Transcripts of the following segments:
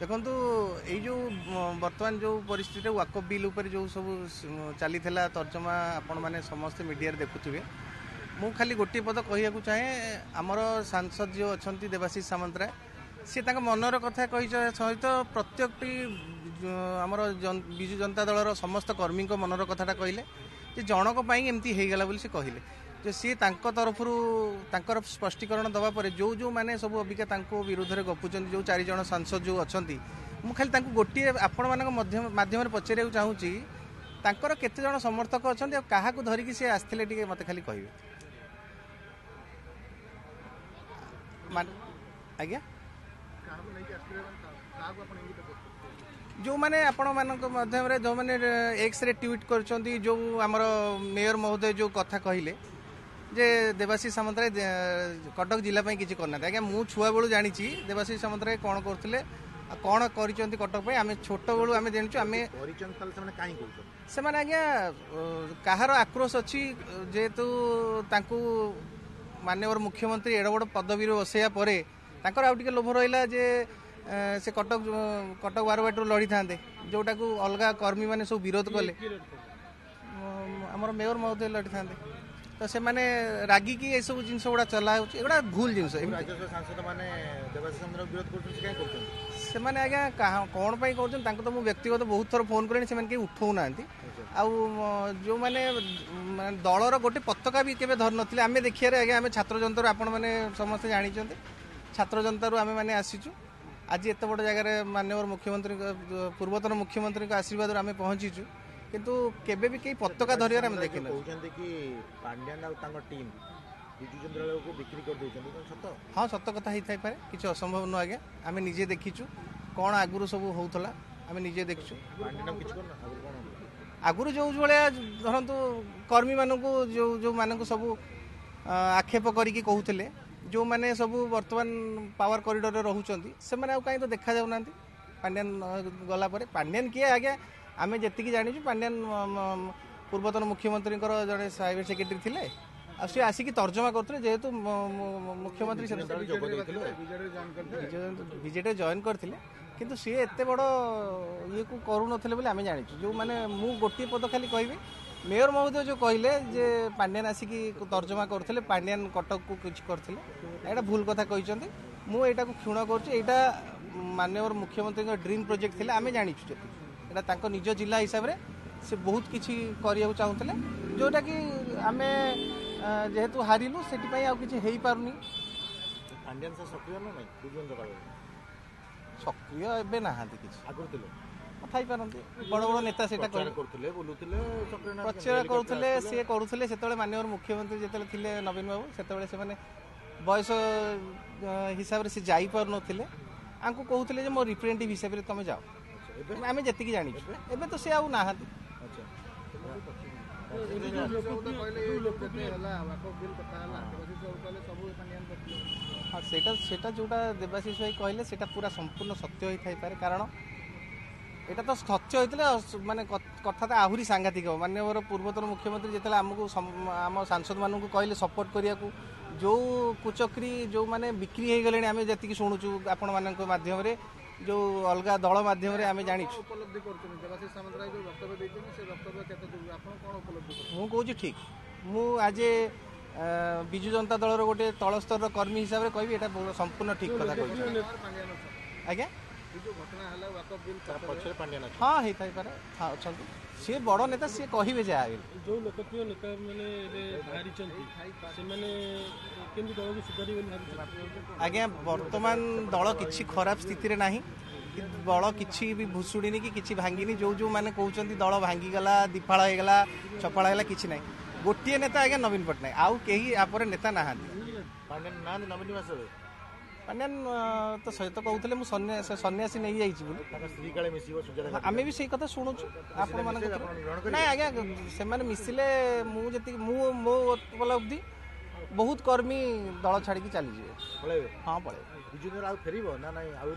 देखु यो बर्तमान जो परिस्थिति वाकफ बिल उपर जो सब चली तर्जमा आपण मैंने समस्ते मीडिया देखुवे मु खाली गोटे पद कहूँ चाहे आमर सांसद जो अच्छा देवाशीष सामंतराय सी मनर कथा कही सहित प्रत्येक आमर विजु जनता दलर समस्त कर्मी मनर कथाटा कहले जनक एमती होगला बोली से कहले जे सी तरफ तर स्पष्टीकरण दवापर जो जो मैंने सब अबिका विरोध में गपुंट जो 4 जन सांसद जो अच्छा मुझे खाली गोटे आपण माध्यम पचार चाहूँगी तांकर केते जन समर्थक अच्छा क्या धरिकी सी आसते टे मत खाली कहे आज्ञा जो मैंने आपण माध्यम जो मैंने एक्स रे ट्वीट कर जो आमर मेयर महोदय जो कथा कहले जे देवाशीष सामंतराय कटक जिला किसी करना आज्ञा मु छुआ बेलू जानी देवाशीष सामंतराय कौन करते कौन कर कटक आम छोट बेलू आम जानूँ आम से आज्ञा कहार आक्रोश अच्छी जेहेतु माननीय मुख्यमंत्री एड बड़ पदवी बसैया पर आउट लोभ रहा जे से कटक बारवाटी लड़ी था जोटा को अलग कर्मी मैंने सब विरोध कले आमर मेयर महोदय लड़ी था तो से माने रागिकी ये सब जिन गुड़ा चला एगुड़ा भूल जिन से मैंने आज्ञा कौन पाई कर तो मुझे व्यक्तिगत बहुत थर फोन करें से उठाऊ ना जो मैंने दलर गोटे पताका भी केवे धर नथिले आमे देखिए आज्ञा आमे छात्र जनता आपण मैंने समस्त जानी छात्र जनता आमे मैंने आसीचु आज एत बड़ जगह माननीय मुख्यमंत्री पूर्वतन मुख्यमंत्री आशीर्वाद आम पहुंचीचु किंतु केबे भी कई पताका धरियार आम देखिन कि पांड्यान और टीम विजु को बिक्री कर देछन सत हाँ सत कथा ही थाई पारे किछ असंभव न आज्ञा आम निजे देखीचु कौन आगुरु सब होउथला आम निजे देखीचु पांड्यान किछ करना आगुरु जो भाया धरतु कर्मी मानक जो जो मानक सब आक्षेप करिकी कहूथिले जो मैंने सब वर्तमान पावर कॉरिडोर रे रहउचंती से माने कहीं तो देखा जाऊ नांती पांड्यान गला परे पांड्यान किए आज्ञा आमे जेतिकी जानिछु पांड्यान पूर्वतन मुख्यमंत्री जड़े प्राइवेट सेक्रेटरी थिले आ से आसिकी तर्जमा करथले जेहेतु मुख्यमंत्री बीजेडी जॉइन करथिले किंतु सी एते बड़ ये को करू नथिले बोली आमे जानिछु जो माने मु गोटी पद खाली कहबी मेयर महोदय जो कहले जे पांड्यान आसिकी तर्जमा करथिले पांड्यान कटक को किछ करथिले एटा भूल कथा कहिसंती मु एटा को क्षुण करछु एटा माननीय मुख्यमंत्री का ड्रीम प्रोजेक्ट थिले आमे जानिछु जेति एटा तांको निज जिला हिसाब रे से बहुत किछि करिया चाहूथिले जोटा कि आमे जेहेतु हारिलु सेति पई आ किछि हेई पारुनी पांड्यान से सक्रिय न नै बुझन जका सक्रिय एबे नाहांती किछि आगुर थिले थाई पारंती बड़ बड़ नेता सेटा करथले बोलुथले सक्रिय प्रचार करुथले से करुथले सेतबेले माननीय मुख्यमंत्री जेतले थिले नवीन बाबू सेतबेले से माने बयस हिसाब से जाई पार नथिले आंको कहूथिले जे मो रिप्रेजेंटेटिव हिसाब रे तमे जाओ आमे जतिकी जानि एबे तो से आउ नाहांती हाँ सेटा जोटा देवाशीष भाई कहले सेटा पूरा संपूर्ण सत्य होई थाई पारे कारण एटा तो सत्य होते माने कथा तो आहरी सांघातिक हो माननीय पूर्वतन मुख्यमंत्री जिते आमको आम सांसद मानू कहले सपोर्ट करिया जो कुचक्री जो माने बिक्री हो गले आम जी शुणुचु आपण मान माध्यम जो अलग दल माध्यम आम जानी मु कहूँ ठीक मु आज विजु जनता दलर गोटे तल स्तर कर्मी हिसाब से कहबी एटा संपूर्ण ठीक कथा कहूँ आज्ञा हाँ होता है हाँ अच्छा सी बड़ नेता सी कहे जहाँ जो लोकप्रिय नेता मैंने आज्ञा वर्तमान दल किसी खराब स्थिति ना दल किसी भी भुशुड़ी कि किसी भांगिनी जो जो मैंने कहते दल भांगीगला दीपाड़ होगा चपाड़ होगा कि ना गोटे नेता आज्ञा नवीन पट्टनायक आउ कहीं यापर नेता ना पांड्यान तो सहित कहते मुझे सन्यासी नहीं जाइए आम भी से कथा शुणुचु आपण ना आज्ञा से मिसिले मुझे मो उपलब्धि बहुत कर्मी दल छाड़ी चली हाँ पड़े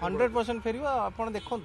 100% फेर आप देखु।